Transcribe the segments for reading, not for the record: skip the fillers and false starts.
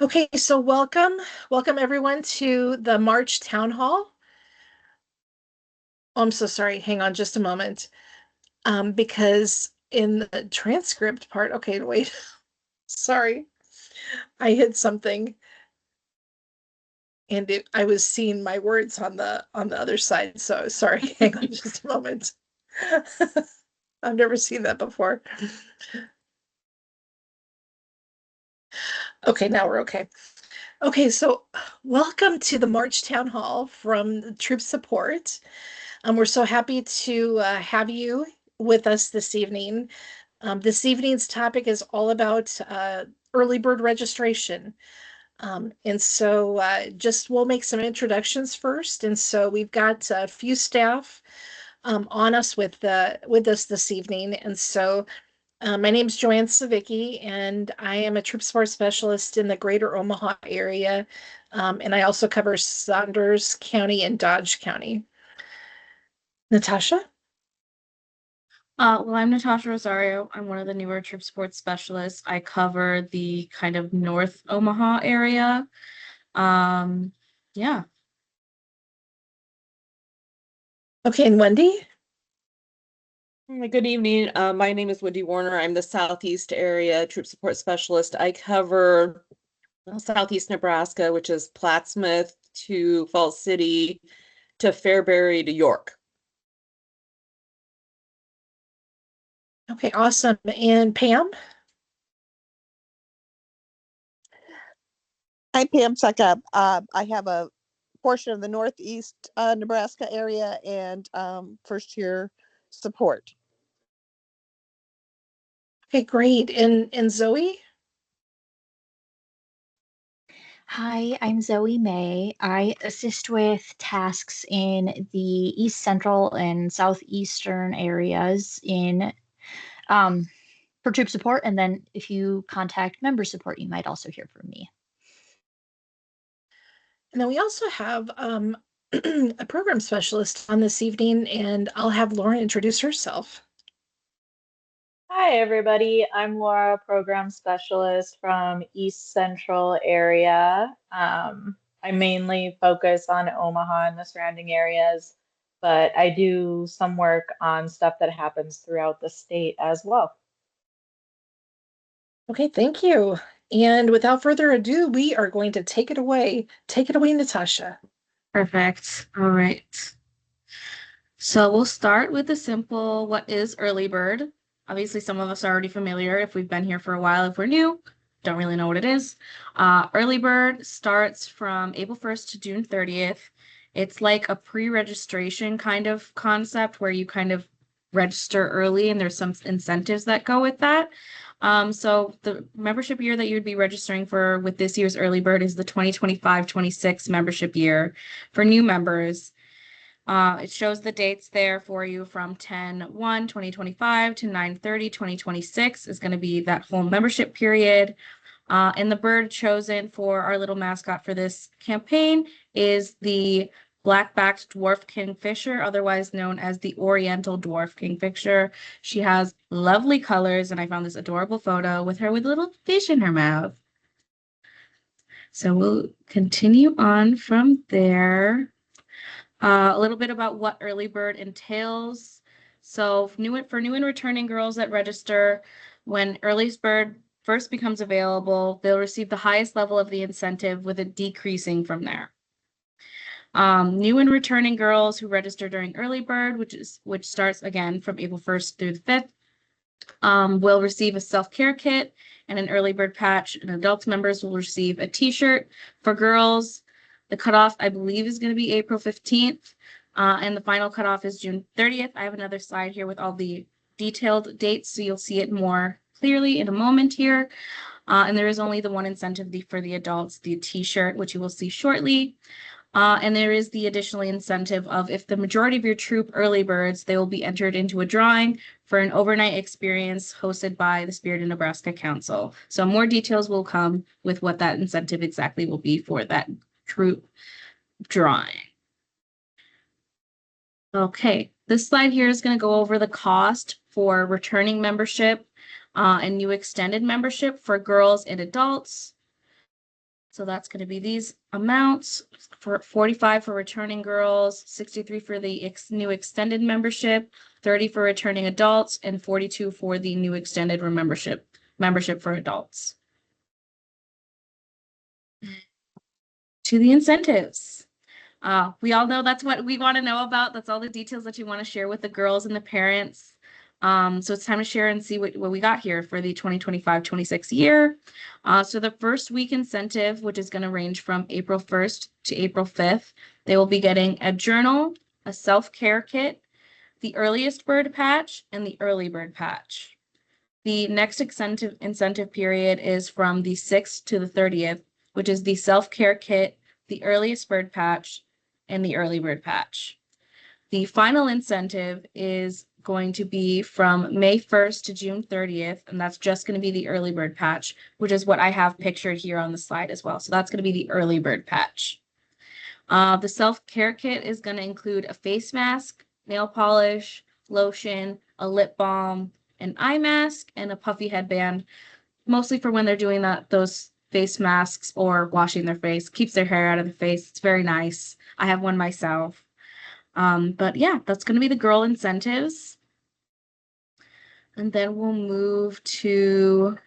Okay, so welcome everyone to the March Town Hall. Oh, I'm so sorry. Hang on just a moment. Because in the transcript part, okay, wait. Sorry. I hit something and I was seeing my words on the other side. So sorry. Hang on just a moment. I've never seen that before. Okay, now we're okay. Okay, so welcome to the March Town Hall from Troop Support. We're so happy to have you with us this evening. This evening's topic is all about early bird registration. And so just we'll make some introductions first. And so we've got a few staff on us with us this evening. And so my name is Joanne Savicki, and I am a troop support specialist in the greater Omaha area. And I also cover Saunders County and Dodge County. Natasha? Well, I'm Natasha Rosario. I'm one of the newer trip sports specialists. I cover the kind of North Omaha area. Um, yeah. Okay, and Wendy? Good evening. My name is Wendy Warner. I'm the Southeast Area Troop Support Specialist. I cover Southeast Nebraska, which is Plattsmouth to Falls City to Fairbury to York. Okay, awesome. And Pam? I'm Pam Suckup. I have a portion of the Northeast Nebraska area and first year support. Okay, great. And Zoe? Hi, I'm Zoe May. I assist with tasks in the East Central and Southeastern areas in um, for troop support. And then if you contact member support, you might also hear from me. And then we also have a program specialist on this evening, and I'll have Lauren introduce herself. Hi, everybody. I'm Laura, program specialist from East Central area. I mainly focus on Omaha and the surrounding areas, but I do some work on stuff that happens throughout the state as well. Okay, thank you. And without further ado, we are going to take it away. Take it away, Natasha. Perfect. All right. So we'll start with the simple, what is early bird? Obviously, some of us are already familiar if we've been here for a while. If we're new, don't really know what it is. Early bird starts from April 1st to June 30th. It's like a pre-registration kind of concept where you kind of register early and there's some incentives that go with that. So the membership year that you'd be registering for with this year's early bird is the 2025-26 membership year for new members. It shows the dates there for you from 10/1/2025 to 9/30/2026 is going to be that whole membership period. And the bird chosen for our little mascot for this campaign is the black-backed dwarf kingfisher, otherwise known as the Oriental dwarf kingfisher. She has lovely colors, and I found this adorable photo with her with a little fish in her mouth. So we'll continue on from there. A little bit about what early bird entails. So for new and returning girls that register, when early bird first becomes available, they'll receive the highest level of the incentive with it decreasing from there. New and returning girls who register during early bird, which starts again from April 1st through the 5th, will receive a self-care kit and an early bird patch, and adult members will receive a t-shirt. For girls, the cutoff, I believe, is going to be April 15th, and the final cutoff is June 30th. I have another slide here with all the detailed dates, so you'll see it more clearly in a moment here. And there is only the one incentive for the adults, the t-shirt, which you will see shortly. And there is the additional incentive of if the majority of your troop early birds, they will be entered into a drawing for an overnight experience hosted by the Spirit of Nebraska Council. So more details will come with what that incentive exactly will be for that troop drawing. Okay, this slide here is going to go over the cost for returning membership and new extended membership for girls and adults. So that's going to be these amounts for 45 for returning girls, 63 for the new extended membership, 30 for returning adults, and 42 for the new extended membership for adults. To the incentives. We all know that's what we want to know about. That's all the details that you want to share with the girls and the parents. So it's time to share and see what we got here for the 2025-26 year. So the first week incentive, which is going to range from April 1st to April 5th, they will be getting a journal, a self-care kit, the earliest bird patch, and the early bird patch. The next incentive period is from the 6th to the 30th, which is the self-care kit, the earliest bird patch, and the early bird patch. The final incentive is going to be from May 1st to June 30th, and that's just going to be the early bird patch, which is what I have pictured here on the slide as well. So that's going to be the early bird patch. The self-care kit is going to include a face mask, nail polish, lotion, a lip balm, an eye mask, and a puffy headband, mostly for when they're doing those face masks or washing their face. Keeps their hair out of the face. It's very nice. I have one myself. But yeah, that's going to be the girl incentives. And then we'll move to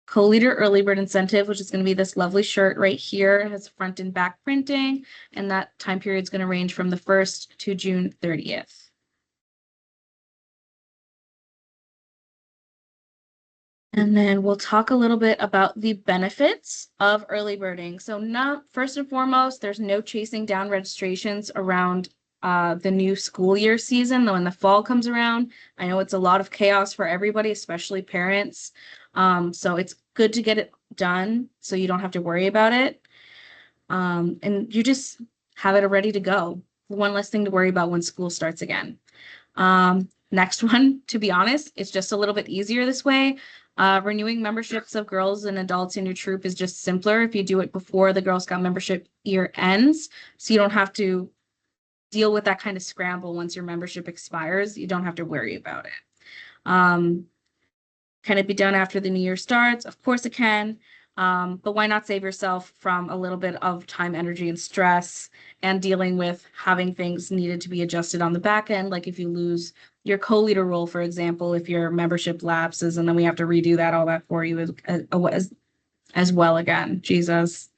co-leader early bird incentive, which is going to be this lovely shirt right here. It has front and back printing, and that time period is going to range from the 1st to June 30th. And then we'll talk a little bit about the benefits of early birding. So first and foremost, there's no chasing down registrations around the new school year season, though when the fall comes around. I know it's a lot of chaos for everybody, especially parents. So it's good to get it done so you don't have to worry about it. And you just have it ready to go. One less thing to worry about when school starts again. Next one, to be honest, it's just a little bit easier this way. Renewing memberships of girls and adults in your troop is just simpler if you do it before the Girl Scout membership year ends. So you don't have to deal with that kind of scramble once your membership expires. You don't have to worry about it. Can it be done after the new year starts? Of course it can. But why not save yourself from a little bit of time, energy, and stress and dealing with having things needed to be adjusted on the back end, like if you lose your co-leader role, for example, if your membership lapses and then we have to redo all that for you as well again. Jesus.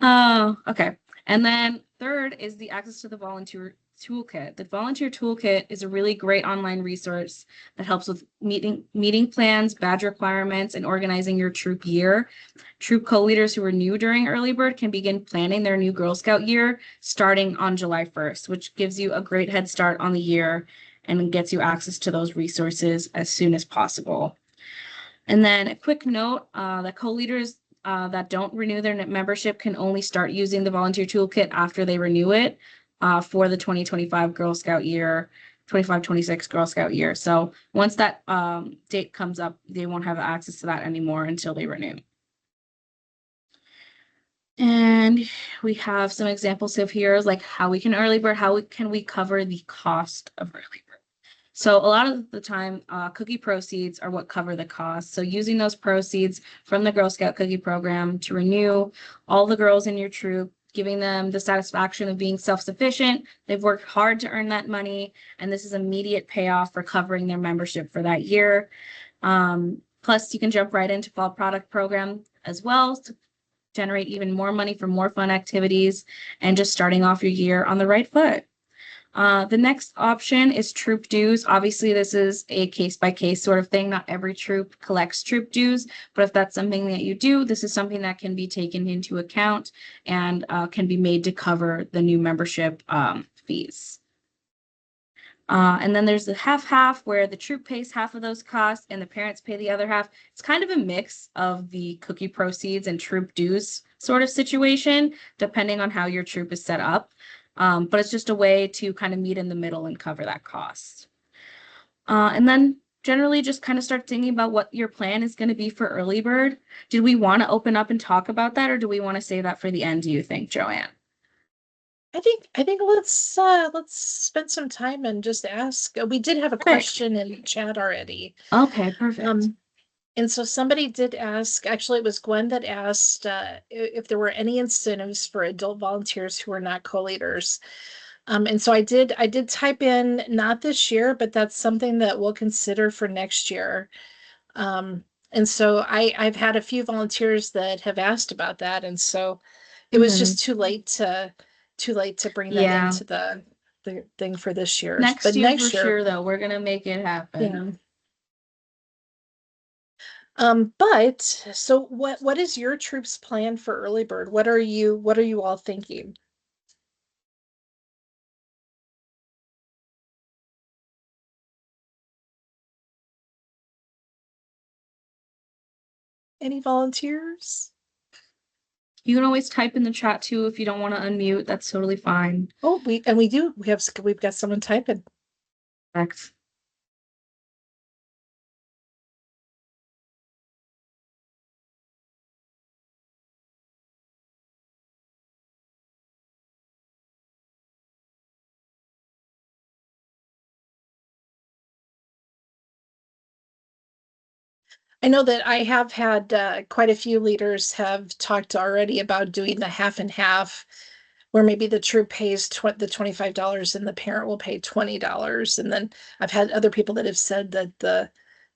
Oh, okay. And then third is the access to the volunteer toolkit. The volunteer toolkit is a really great online resource that helps with meeting plans, badge requirements, and organizing your troop year. Troop co-leaders who are new during early bird can begin planning their new Girl Scout year starting on July 1st, which gives you a great head start on the year and gets you access to those resources as soon as possible. And then a quick note that co-leaders that don't renew their membership can only start using the volunteer toolkit after they renew it for the 2025 Girl Scout year, 25-26 Girl Scout year. So once that date comes up, they won't have access to that anymore until they renew. And we have some examples of here, like how we can early bird, can we cover the cost of early bird? So a lot of the time, cookie proceeds are what cover the cost. So using those proceeds from the Girl Scout cookie program to renew all the girls in your troop, giving them the satisfaction of being self-sufficient. They've worked hard to earn that money, and this is immediate payoff for covering their membership for that year. Plus, you can jump right into fall product program as well to generate even more money for more fun activities and just starting off your year on the right foot. The next option is troop dues. Obviously, this is a case-by-case sort of thing. Not every troop collects troop dues, but if that's something that you do, this is something that can be taken into account and can be made to cover the new membership fees. And then there's the half-half where the troop pays half of those costs and the parents pay the other half. It's kind of a mix of the cookie proceeds and troop dues sort of situation, depending on how your troop is set up. But it's just a way to kind of meet in the middle and cover that cost. And then generally just kind of start thinking about what your plan is going to be for early bird. Did we want to open up and talk about that, or do we want to save that for the end, do you think, Joanne? I think let's spend some time and just ask. We did have a question in chat already. Okay, perfect. And so somebody did ask, actually, it was Gwen that asked if there were any incentives for adult volunteers who are not co-leaders. And so I did type in not this year, but that's something that we'll consider for next year. And so I've had a few volunteers that have asked about that, and so it was Mhm. just too late to bring that Yeah. into the thing for this year. Next But year for next year, sure, though, we're gonna make it happen. yeah. But so what is your troops plan for early bird? What are you all thinking? Any volunteers? You can always type in the chat too if you don't want to unmute. That's totally fine. Oh, we've got someone typing. Correct. I know that I have had quite a few leaders have talked already about doing the half and half, where maybe the troop pays the $25 and the parent will pay $20. And then I've had other people that have said that the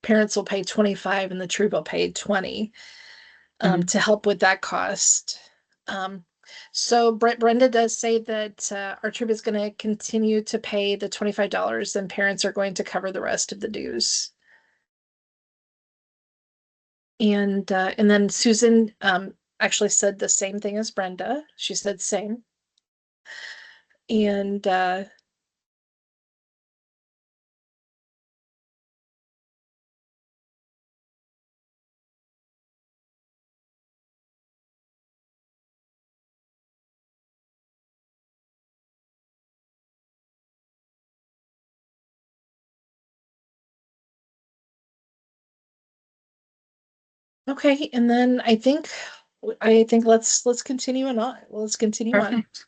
parents will pay 25 and the troop will pay 20 Mhm. to help with that cost. Um, so Brenda does say that our troop is going to continue to pay the $25 and parents are going to cover the rest of the dues. And then Susan actually said the same thing as Brenda. She said same. And okay, and then I think let's continue on. Let's continue on. Perfect.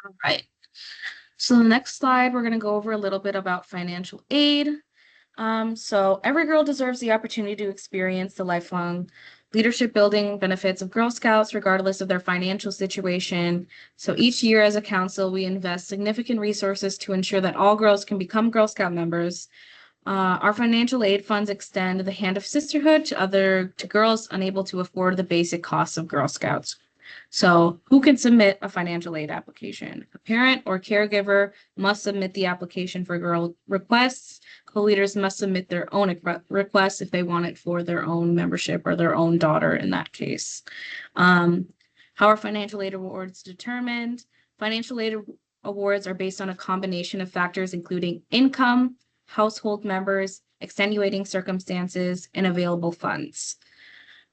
All right. So the next slide, we're going to go over a little bit about financial aid. So every girl deserves the opportunity to experience the lifelong leadership building benefits of Girl Scouts, regardless of their financial situation. So each year as a council, we invest significant resources to ensure that all girls can become Girl Scout members. Our financial aid funds extend the hand of sisterhood to girls unable to afford the basic costs of Girl Scouts. So, who can submit a financial aid application? A parent or caregiver must submit the application for girl requests. Co-leaders must submit their own requests if they want it for their own membership or their own daughter in that case. How are financial aid awards determined? Financial aid awards are based on a combination of factors, including income, household members, extenuating circumstances, and available funds.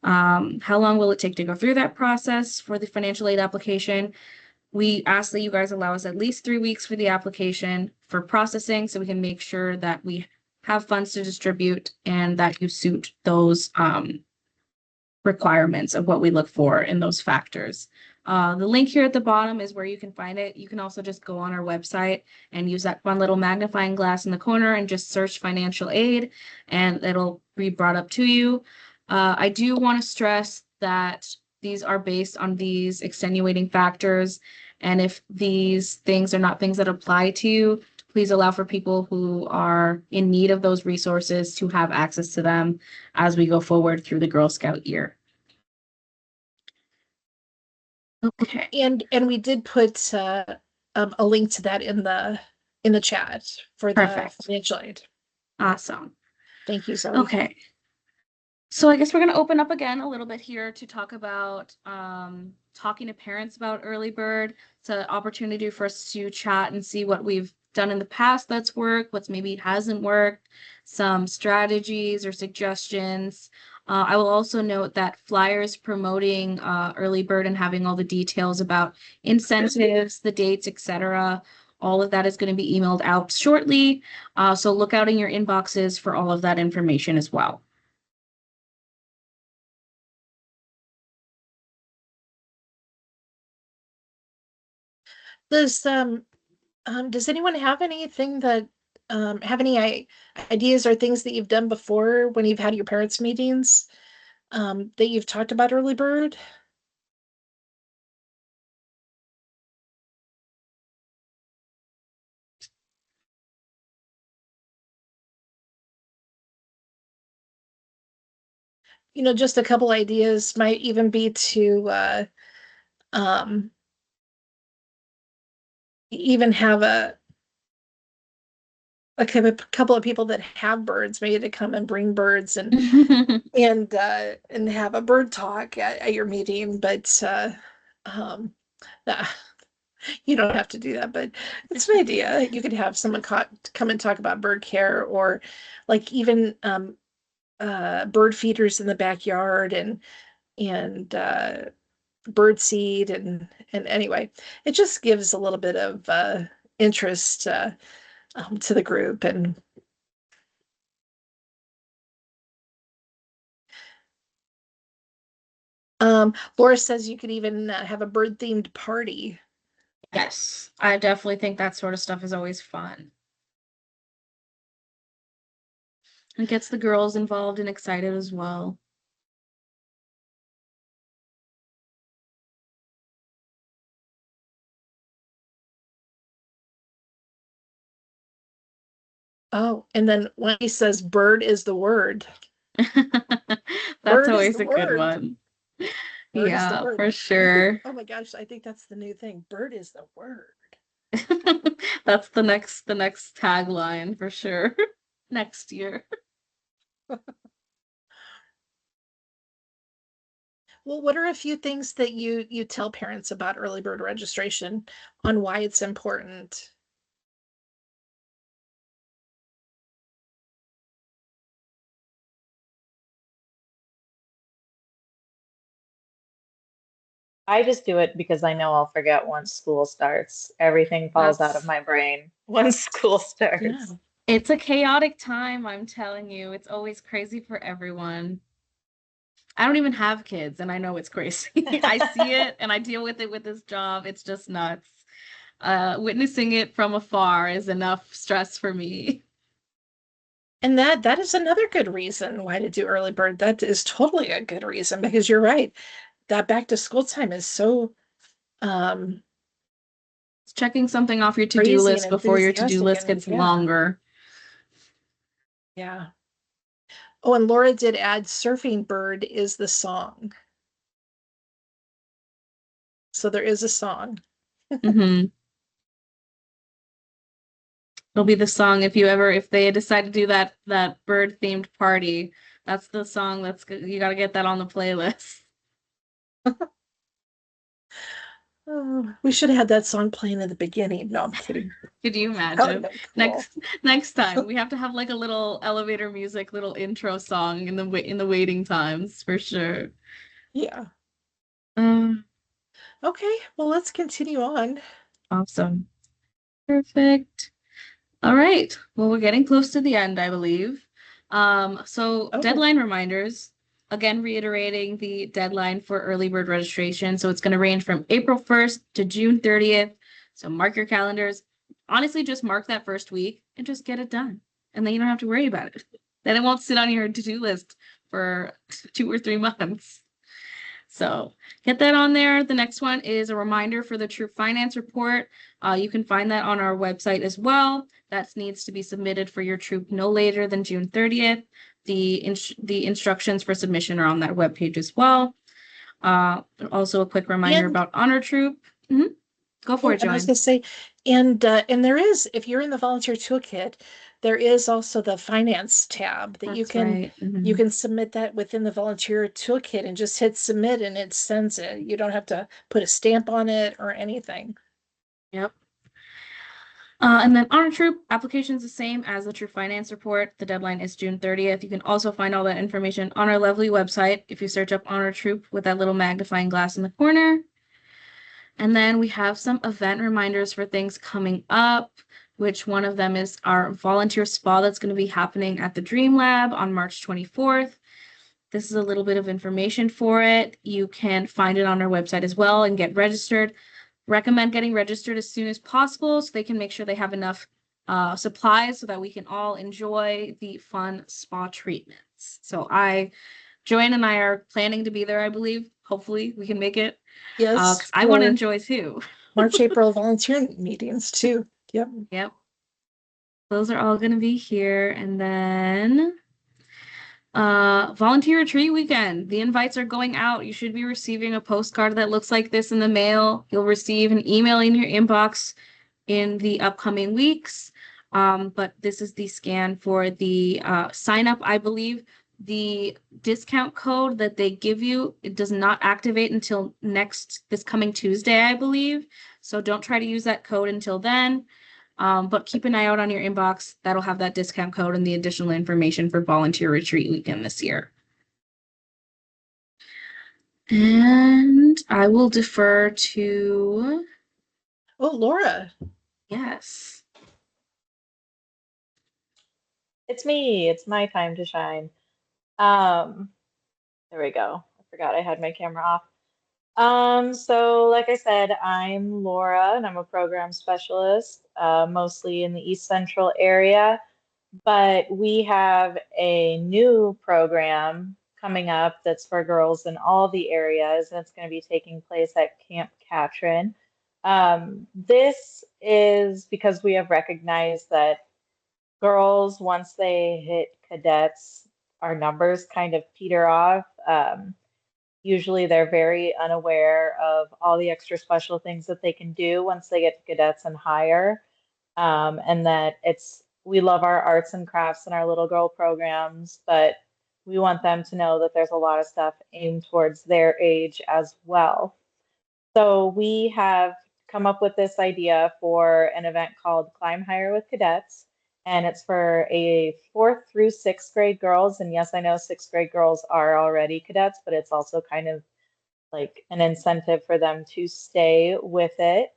How long will it take to go through that process for the financial aid application? We ask that you guys allow us at least 3 weeks for the application for processing so we can make sure that we have funds to distribute and that you suit those requirements of what we look for in those factors. The link here at the bottom is where you can find it. You can also just go on our website and use that fun little magnifying glass in the corner and just search financial aid and it'll be brought up to you. I do want to stress that these are based on these extenuating factors. And if these things are not things that apply to you, please allow for people who are in need of those resources to have access to them as we go forward through the Girl Scout year. Okay, And we did put a link to that in the chat for the perfect. financial aid. Awesome. Thank you, Zoe. Okay. So I guess we're going to open up again a little bit here to talk about talking to parents about early bird. It's an opportunity for us to chat and see what we've done in the past that's worked, what's maybe hasn't worked, some strategies or suggestions. I will also note that flyers promoting early bird and having all the details about incentives, the dates, etc. All of that is going to be emailed out shortly. So look out in your inboxes for all of that information as well. Does anyone have anything that have any ideas or things that you've done before when you've had your parents' meetings that you've talked about early bird? Just a couple ideas might even be to um, even have a couple of people that have birds, maybe to come and bring birds and have a bird talk at your meeting. But um, uh, you don't have to do that. But it's an idea. You could have someone come and talk about bird care, or like even bird feeders in the backyard and bird seed and anyway, it just gives a little bit of interest to the group. And Laura says you could even have a bird themed party. Yes, I definitely think that sort of stuff is always fun. It gets the girls involved and excited as well. Oh, and then when he says bird is the word. That's Bird is always the a good word. one. Bird is the Yeah, word. for sure. Oh my gosh, I think that's the new thing. Bird is the word. That's the next tagline for sure. Next year. Well, what are a few things that you tell parents about early bird registration on why it's important? I just do it because I know I'll forget once school starts. Everything falls out of That's my brain once school Yeah. starts. It's a chaotic time, I'm telling you. It's always crazy for everyone. I don't even have kids, and I know it's crazy. I see it and I deal with it with this job. It's just nuts. Witnessing it from afar is enough stress for me. And that is another good reason why to do early bird. That is totally a good reason because you're right. That back to school time is so um Checking something off your to-do crazy and list before your to-do enthusiastic, list and gets yeah, longer. yeah. Oh, and Laura did add surfing bird is the song. So there is a song. Hmm. It'll be the song if they decide to do that bird themed party. That's the song you got to get that on the playlist. Oh, we should have had that song playing at the beginning. No, I'm kidding. Could you That would have imagine? been cool. Next time we have to have like a little elevator music, little intro song in the waiting times for sure. Yeah. Um, Okay, well, let's continue on. awesome. Perfect. All right. Well, we're getting close to the end, I believe. So Oh, deadline reminders, again, reiterating the deadline for early bird registration. So it's going to range from April 1st to June 30th. So mark your calendars. Honestly, just mark that first week and just get it done. And then you don't have to worry about it. Then it won't sit on your to-do list for 2 or 3 months. So get that on there. The next one is a reminder for the True Finance Report. You can find that on our website as well. That needs to be submitted for your troop no later than June 30th. The instructions for submission are on that webpage as well. Also a quick reminder and about Honor Troop. Mhm. Go for oh, it, and I was Joanne. gonna say, and there is, if you're in the volunteer toolkit, there is also the finance tab that you That's can right. you Mhm. can submit that within the volunteer toolkit and just hit submit and it sends it. You don't have to put a stamp on it or anything. Yep. And then Honor Troop application is the same as the True Finance Report. The deadline is June 30th. You can also find all that information on our lovely website if you search up Honor Troop with that little magnifying glass in the corner. And then we have some event reminders for things coming up, which one of them is our volunteer spa that's going to be happening at the Dream Lab on March 24th. This is a little bit of information for it. You can find it on our website as well and get registered. Recommend getting registered as soon as possible so they can make sure they have enough supplies so that we can all enjoy the fun spa treatments. So Joanne and I are planning to be there, I believe. Hopefully we can make it Yes, because I want to for enjoy too. March, April volunteer meetings too. Yep. Yep. Those are all going to be here. And then volunteer retreat weekend. The invites are going out. You should be receiving a postcard that looks like this in the mail. You'll receive an email in your inbox in the upcoming weeks. But this is the scan for the sign up. I believe the discount code that they give you, it does not activate until this coming Tuesday, I believe. So don't try to use that code until then. But keep an eye out on your inbox. That'll have that discount code and the additional information for volunteer retreat weekend this year. And I will defer to, Oh, Laura. yes. It's me. It's my time to shine. Um, there we go. I forgot I had my camera off. So like I said, I'm Laura and I'm a program specialist, mostly in the East Central area. But we have a new program coming up that's for girls in all the areas, and it's going to be taking place at Camp Katrin. This is because we have recognized that girls, once they hit cadets, our numbers kind of peter off. Usually they're very unaware of all the extra special things that they can do once they get to cadets and higher. And that we love our arts and crafts and our little girl programs, but we want them to know that there's a lot of stuff aimed towards their age as well. So we have come up with this idea for an event called Climb Higher with Cadets, and it's for a fourth through sixth grade girls. And yes, I know sixth grade girls are already cadets, but it's also kind of like an incentive for them to stay with it.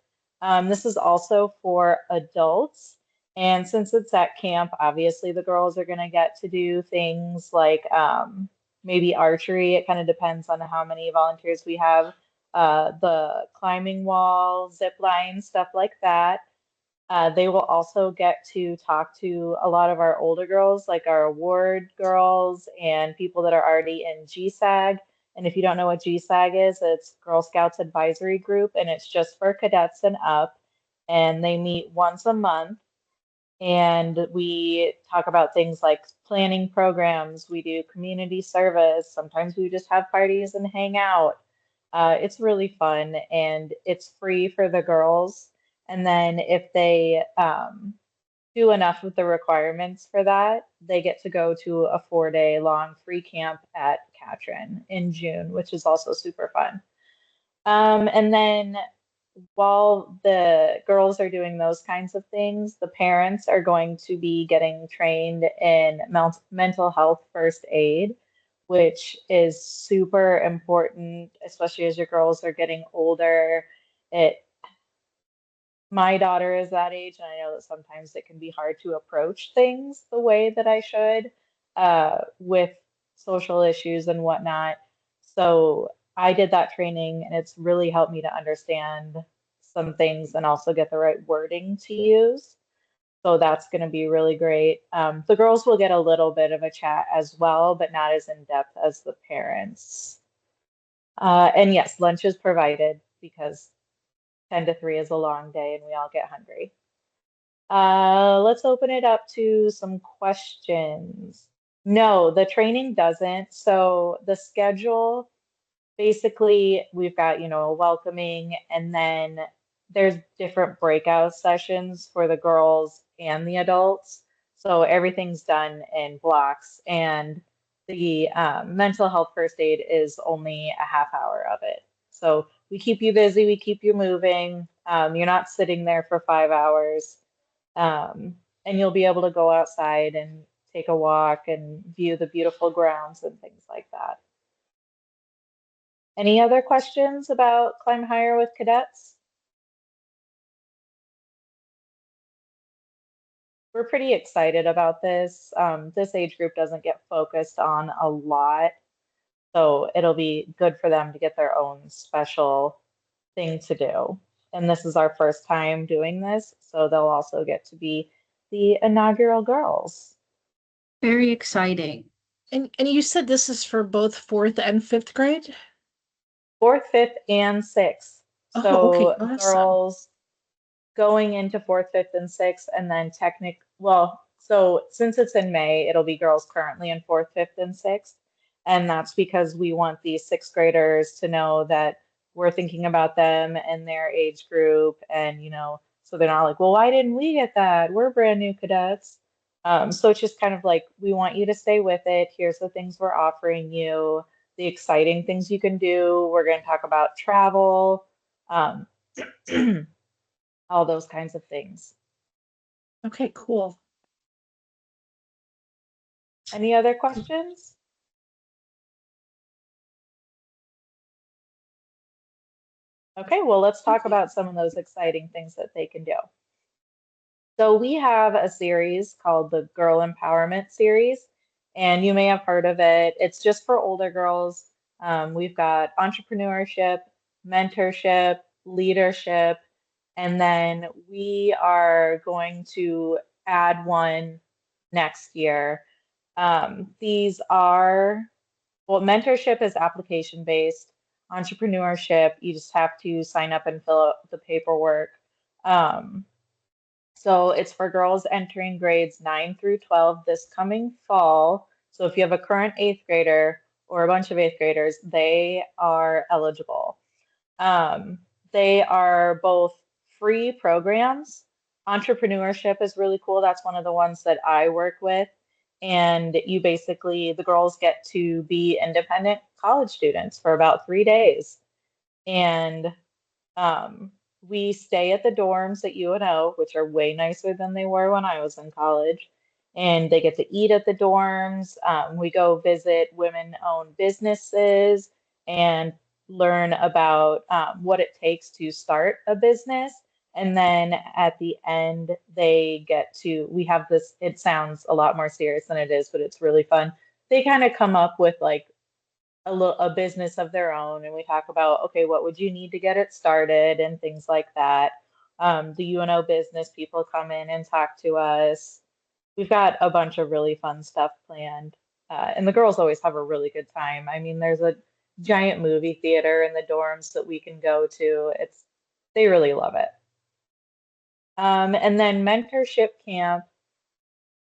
This is also for adults. And since it's at camp, obviously the girls are going to get to do things like maybe archery. It kind of depends on how many volunteers we have. The climbing wall, zip line, stuff like that. They will also get to talk to a lot of our older girls, like our award girls and people that are already in GSAG. And if you don't know what GSAG is, it's Girl Scouts Advisory Group, and it's just for cadets and up. And they meet once a month. And we talk about things like planning programs. We do community service. Sometimes we just have parties and hang out. It's really fun and it's free for the girls. And then if they do enough of the requirements for that, they get to go to a 4-day long free camp at Katrin in June, which is also super fun. And then while the girls are doing those kinds of things, the parents are going to be getting trained in mental health first aid, which is super important, especially as your girls are getting older. It My daughter is that age, and I know that sometimes it can be hard to approach things the way that I should with social issues and whatnot. So I did that training, and it's really helped me to understand some things and also get the right wording to use. So that's going to be really great. The girls will get a little bit of a chat as well, but not as in depth as the parents. And yes, lunch is provided because 10 to 3 is a long day and we all get hungry. Let's open it up to some questions. No, the training doesn't. So the schedule, basically, we've got, welcoming, and then there's different breakout sessions for the girls and the adults. So everything's done in blocks, and the mental health first aid is only a half hour of it. So we keep you busy, we keep you moving. You're not sitting there for 5 hours, and you'll be able to go outside and take a walk and view the beautiful grounds and things like that. Any other questions about Climb Higher with Cadets? We're pretty excited about this. This age group doesn't get focused on a lot, so it'll be good for them to get their own special thing to do. And this is our first time doing this, so they'll also get to be the inaugural girls. Very exciting. And you said this is for both fourth and fifth grade? Fourth, fifth, and sixth. Oh, okay, So awesome. girls going into fourth, fifth, and sixth, and then well, so since it's in May, it'll be girls currently in fourth, fifth, and sixth. And that's because we want these sixth graders to know that we're thinking about them and their age group. And, so they're not like, well, why didn't we get that? We're brand new cadets. So it's just kind of like, we want you to stay with it. Here's the things we're offering you, the exciting things you can do. We're going to talk about travel. Um, all those kinds of things. Okay, cool. Any other questions? Okay, well, let's talk about some of those exciting things that they can do. So we have a series called the Girl Empowerment Series, and you may have heard of it. It's just for older girls. We've got entrepreneurship, mentorship, leadership, and then we are going to add one next year. These are Well, mentorship is application based. Entrepreneurship, you just have to sign up and fill out the paperwork. Um, so it's for girls entering grades 9 through 12 this coming fall. So if you have a current eighth grader or a bunch of eighth graders, they are eligible. Um, they are both free programs. Entrepreneurship is really cool. That's one of the ones that I work with. And the girls get to be independent college students for about 3 days. And um, we stay at the dorms at UNO, which are way nicer than they were when I was in college. And they get to eat at the dorms. We go visit women-owned businesses and learn about what it takes to start a business. And then at the end, we have this, it sounds a lot more serious than it is, but it's really fun. They kind of come up with like a business of their own, and we talk about, okay, what would you need to get it started and things like that. The UNO business people come in and talk to us. We've got a bunch of really fun stuff planned, and the girls always have a really good time. I mean, there's a giant movie theater in the dorms that we can go to. They really love it. And then mentorship camp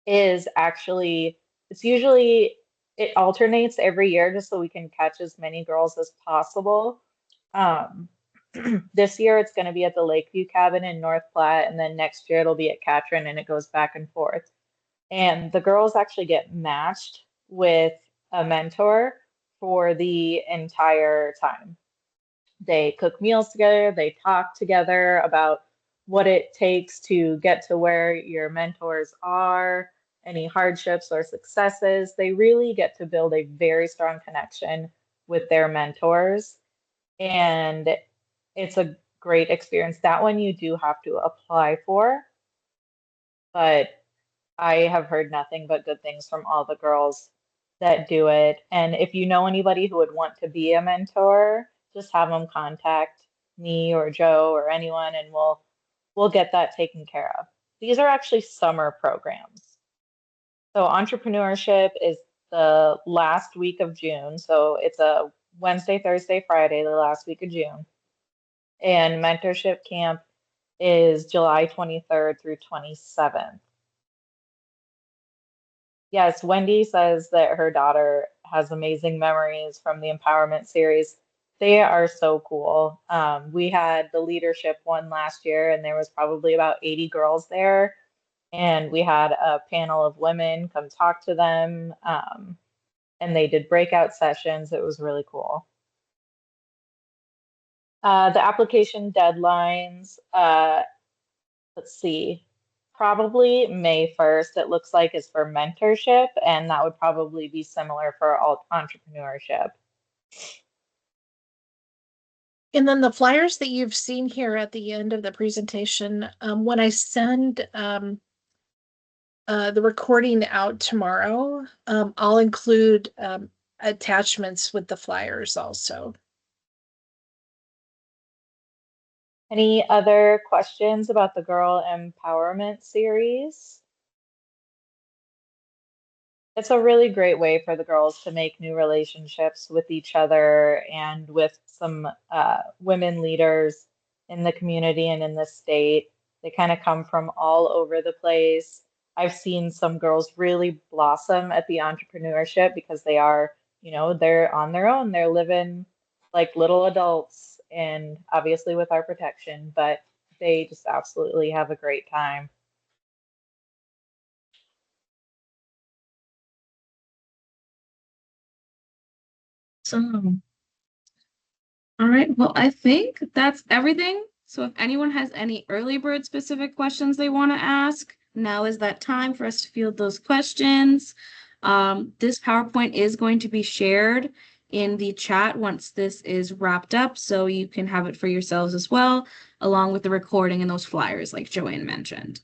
is actually, it's usually, it alternates every year just so we can catch as many girls as possible. Um, this year it's going to be at the Lakeview Cabin in North Platte, and then next year it'll be at Katrin, and it goes back and forth. And the girls actually get matched with a mentor for the entire time. They cook meals together, they talk together about what it takes to get to where your mentors are, any hardships or successes. They really get to build a very strong connection with their mentors. And it's a great experience. That one you do have to apply for, but I have heard nothing but good things from all the girls that do it. And if you know anybody who would want to be a mentor, just have them contact me or Joe or anyone, and we'll get that taken care of. These are actually summer programs. So entrepreneurship is the last week of June. So it's a Wednesday, Thursday, Friday, the last week of June. And mentorship camp is July 23rd through 27th. Yes, Wendy says that her daughter has amazing memories from the empowerment series. They are so cool. We had the leadership one last year, and there was probably about 80 girls there. And we had a panel of women come talk to them, and they did breakout sessions. It was really cool. The application deadlines, let's see, probably May 1st, it looks like, is for mentorship, and that would probably be similar for all entrepreneurship. And then the flyers that you've seen here at the end of the presentation, when I send the recording out tomorrow, I'll include attachments with the flyers also. Any other questions about the Girl Empowerment series? It's a really great way for the girls to make new relationships with each other and with some women leaders in the community and in the state. They kind of come from all over the place. I've seen some girls really blossom at the entrepreneurship because they are, they're on their own. They're living like little adults and obviously with our protection, but they just absolutely have a great time. So, all right. Well, I think that's everything. So if anyone has any early bird specific questions they want to ask, now is that time for us to field those questions. This PowerPoint is going to be shared in the chat once this is wrapped up, so you can have it for yourselves as well, along with the recording and those flyers like Joanne mentioned.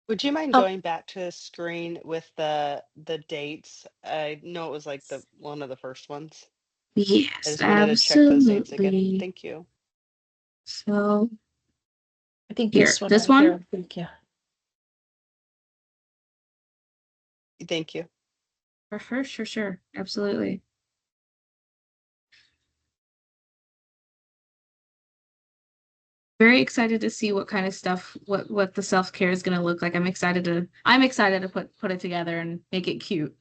Would you mind Oh, going back to the screen with the dates? I know it was like the one of the first ones. I Yes, just wanted to check those dates again. absolutely. Thank you. So I think here, this one this right one? here. Thank you. Thank you. For sure, sure. Absolutely. Very excited to see what kind of stuff, what the self-care is going to look like. I'm excited to put it together and make it cute.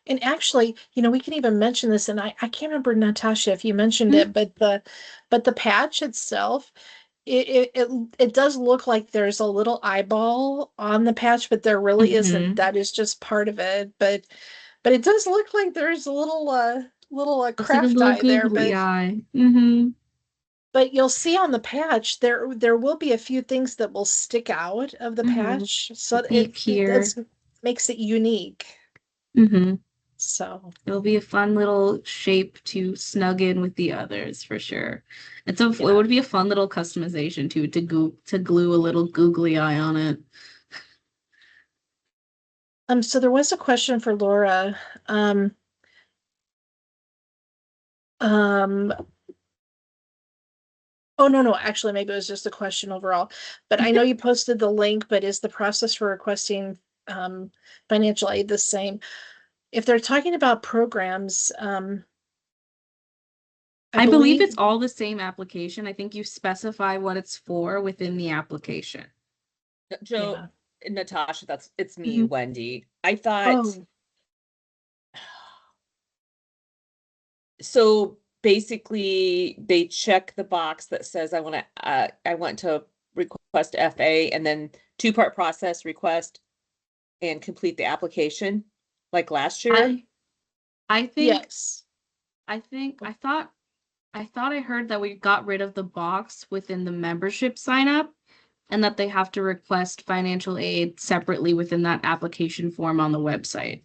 And actually, we can even mention this, and I can't remember, Natasha, if you mentioned Mhm. it, but the patch itself, it does look like there's a little eyeball on the patch, but there really isn't. Mhm. That is just part of it. But it does look like there's a little Looks like a craft little eye there, googly eye. Mm-hmm. but you'll see on the patch there will be a few things that will stick out of the Mm-hmm. patch, The so beak it here. does makes it unique. Mm-hmm. So It'll be a fun little shape to snug in with the others for sure. It yeah. would be a fun little customization too to glue a little googly eye on it. So there was a question for Laura. Um, um, oh no, actually maybe it was just a question overall. But I know you posted the link, but is the process for requesting financial aid the same? If they're talking about programs, I I believe believe, it's all the same application. I think you specify what it's for within the application. Joe, yeah. Natasha, it's me, Mhm. Wendy. I thought Oh, so basically they check the box that says I want to request FA and then two-part process request and complete the application like last year. I I think yes. I thought I heard that we got rid of the box within the membership sign up and that they have to request financial aid separately within that application form on the website.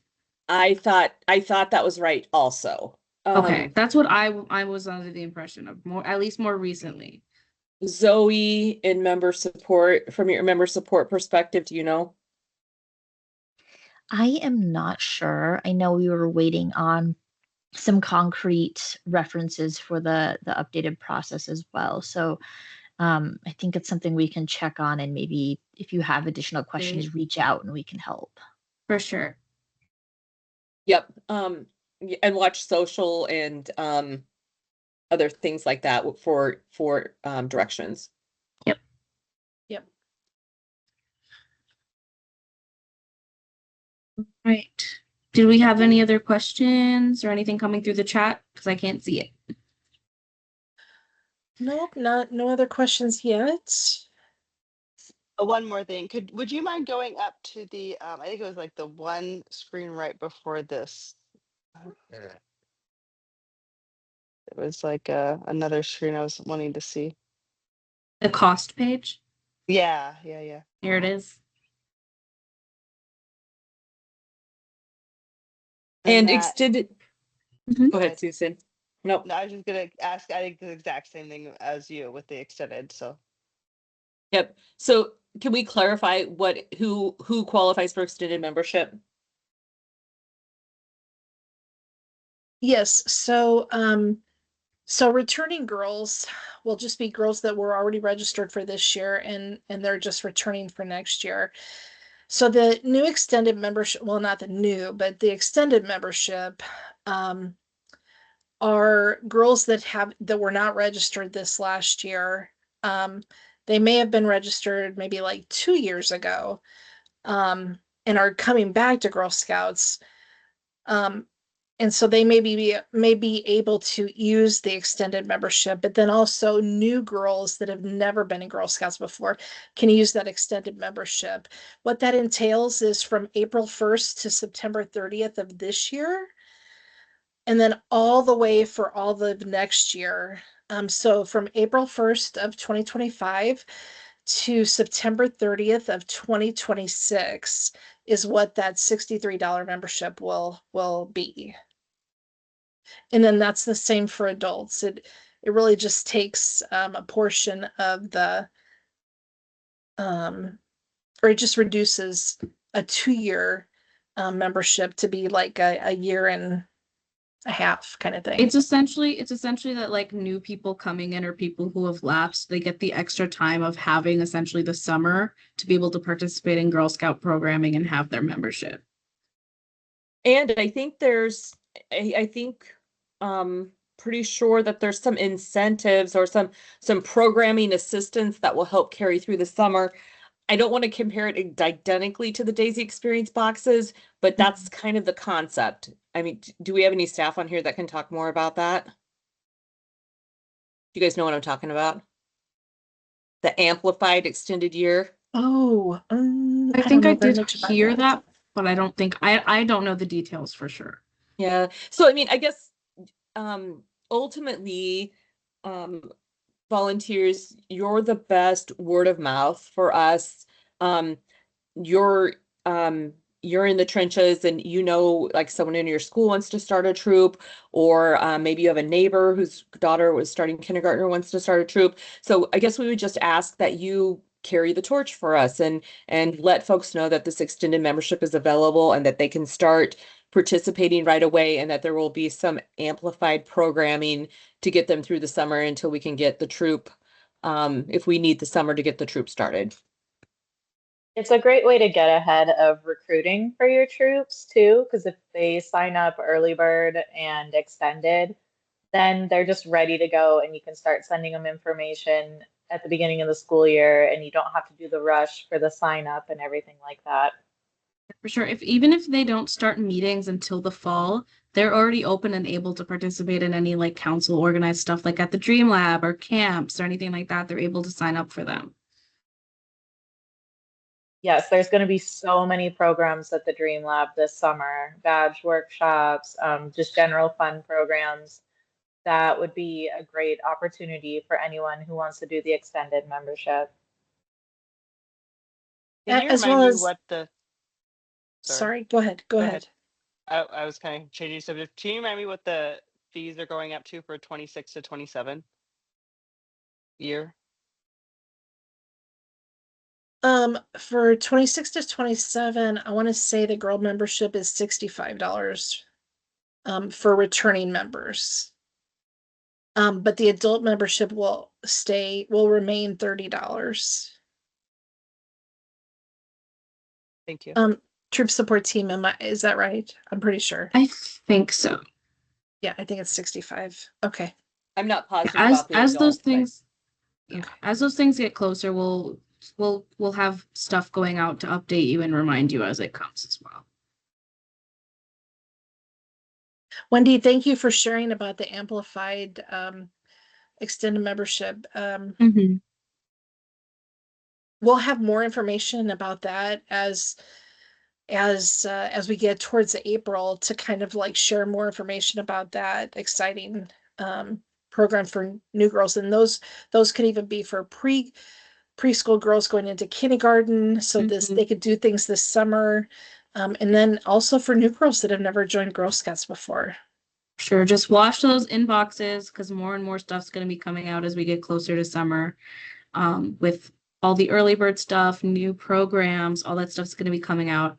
I thought that was right also. Okay, that's what I was under the impression of more, at least more recently. Zoe in member support, from your member support perspective, do you know? I am not sure. I know we were waiting on some concrete references for the updated process as well. So I think it's something we can check on, and maybe if you have additional Great. questions, reach out and we can help. For sure. Yep. And watch social and other things like that for directions. Yep. Yep. Right. Do we have any other questions or anything coming through the chat? Because I can't see it. Nope, no other questions yet. One more thing. Would you mind going up to the I think it was like the one screen right before this. It was like another screen I was wanting to see. The cost page. Yeah. Here it is. And And that, extended, Mhm. go go ahead, ahead. Susan. Nope. No, I was just gonna ask, I think the exact same thing as you with the extended, so. Yep. So can we clarify who qualifies for extended membership? Yes, so returning girls will just be girls that were already registered for this year and they're just returning for next year. So the new extended membership, well, not the new, but the extended membership, are girls that were not registered this last year. Um, they may have been registered maybe like 2 years ago, and are coming back to Girl Scouts. Um, and so they may be able to use the extended membership, but then also new girls that have never been in Girl Scouts before can use that extended membership. What that entails is from April 1st to September 30th of this year, and then all the way for all of next year. So from April 1st of 2025 to September 30th of 2026 is what that $63 membership will be. And then that's the same for adults. It really just takes a portion of the um, or it just reduces a 2-year membership to be like a year and a half kind of thing. It's essentially that like new people coming in or people who have lapsed, they get the extra time of having essentially the summer to be able to participate in Girl Scout programming and have their membership. And I think I think, pretty sure that there's some incentives or some programming assistance that will help carry through the summer. I don't want to compare it identically to the Daisy Experience boxes, but that's kind of the concept. I mean, do we have any staff on here that can talk more about that? Do you guys know what I'm talking about? The amplified extended year? Oh, I I don't think I know very did much about hear that. that, but I don't know the details for sure. Yeah. So I mean, I guess ultimately, um, volunteers, you're the best word of mouth for us. Um, you're um you're in the trenches and you know like someone in your school wants to start a troop, or maybe you have a neighbor whose daughter was starting kindergarten or wants to start a troop. So I guess we would just ask that you carry the torch for us and let folks know that this extended membership is available and that they can start participating right away, and that there will be some amplified programming to get them through the summer until we can get the troop, if we need the summer to get the troop started. It's a great way to get ahead of recruiting for your troops too, because if they sign up early bird and extended, then they're just ready to go and you can start sending them information at the beginning of the school year and you don't have to do the rush for the sign up and everything like that. For sure. Even if they don't start meetings until the fall, they're already open and able to participate in any like council organized stuff like at the Dream Lab or camps or anything like that. They're able to sign up for them. Yes, there's going to be so many programs at the Dream Lab this summer, badge workshops, just general fun programs. That would be a great opportunity for anyone who wants to do the extended membership. Can you As remind well me as, what the, sorry, sorry, go ahead. Go go ahead. ahead. I was kind of changing subject. Can you remind me what the fees are going up to for 26 to 27 year? For 26 to 27, I want to say the girl membership is $65 for returning members. But the adult membership will remain $30. Thank you. Troop support team, is that right? I'm pretty sure. I think so. Yeah, I think it's 65. Okay. I'm not positive As about the as those adults, but things Yeah, Okay. as those things get closer, we'll have stuff going out to update you and remind you as it comes as well. Wendy, thank you for sharing about the amplified extended membership. We'll have more information about that as we get towards April to kind of like share more information about that exciting program for new girls, and those could even be for preschool girls going into kindergarten, so they could do things this summer, and then also for new girls that have never joined Girl Scouts before. Sure, just watch those inboxes because more and more stuff's going to be coming out as we get closer to summer. With all the early bird stuff, new programs, all that stuff's going to be coming out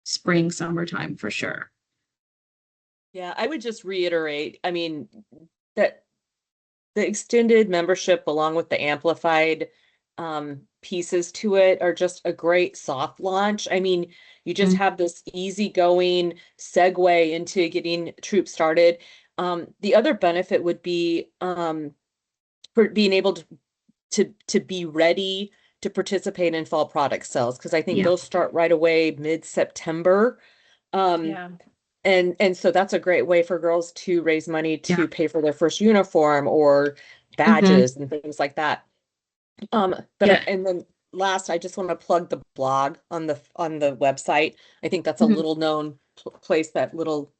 spring, summertime for sure. yeah, I would just reiterate, I mean, that the extended membership along with the amplified pieces to it are just a great soft launch. I mean, you just have this easygoing segue into getting troops started. The other benefit would be for being able to be ready to participate in fall product sales, because I think Yeah. those start right away mid-September. Yeah. And so that's a great way for girls to raise money to Yeah. pay for their first uniform or badges and things like that. But Yeah. and then last, I just want to plug the blog on the website. I think that's a little known place, that little,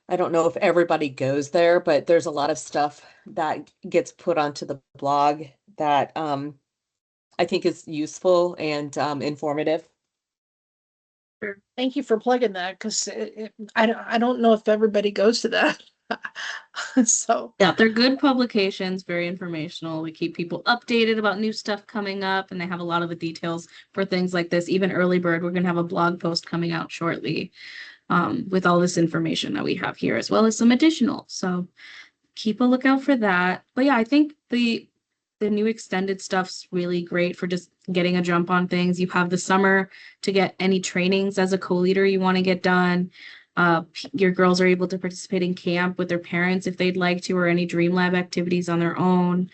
I don't know if everybody goes there, but there's a lot of stuff that gets put onto the blog that I think is useful and informative. Sure. Thank you for plugging that, because I don't know if everybody goes to that. So Yeah, they're good publications, very informational. We keep people updated about new stuff coming up, and they have a lot of the details for things like this. Even Early Bird, we're going to have a blog post coming out shortly with all this information that we have here, as well as some additional. So keep a lookout for that. But yeah, I think the new extended stuff's really great for just getting a jump on things. You have the summer to get any trainings as a co-leader you want to get done. Your girls are able to participate in camp with their parents if they'd like to, or any Dream Lab activities on their own.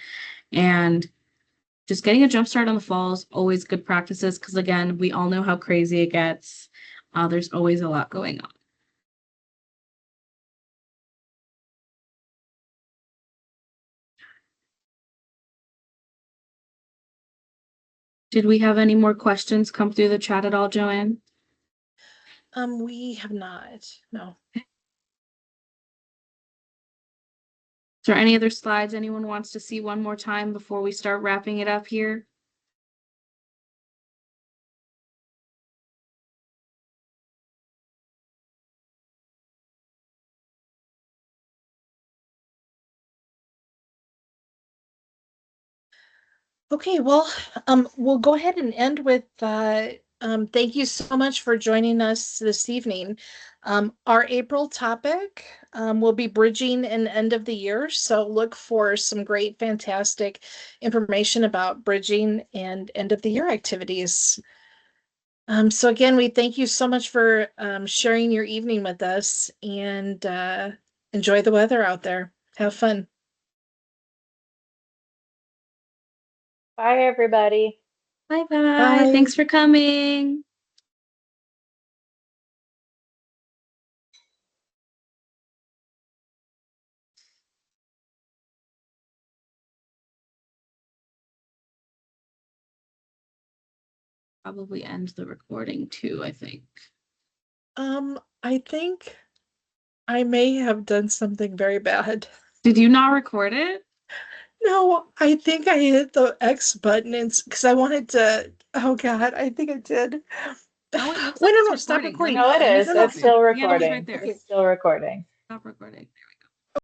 And just getting a jump start on the fall is always good practices, because again, we all know how crazy it gets. There's always a lot going on. Did we have any more questions come through the chat at all, Joanne? we have not. No. Is there any other slides anyone wants to see one more time before we start wrapping it up here? Okay, well, we'll go ahead and end with thank you so much for joining us this evening. Our April topic will be bridging and end of the year. So look for some great, fantastic information about bridging and end of the year activities. So again, we thank you so much for sharing your evening with us, and enjoy the weather out there. Have fun. Bye, everybody. Bye-bye. Bye. Thanks for coming. Probably end the recording too, I think. I think I may have done something very bad. Did you not record it? No, I think I hit the X button because I wanted to. Oh God, I think I did. No, it looks Wait, like no, it's no, stop recording. Let recording. me No, it let me is. No, no. It's stop it. still Yeah, it is right recording. there. Okay. It's still recording. Stop recording.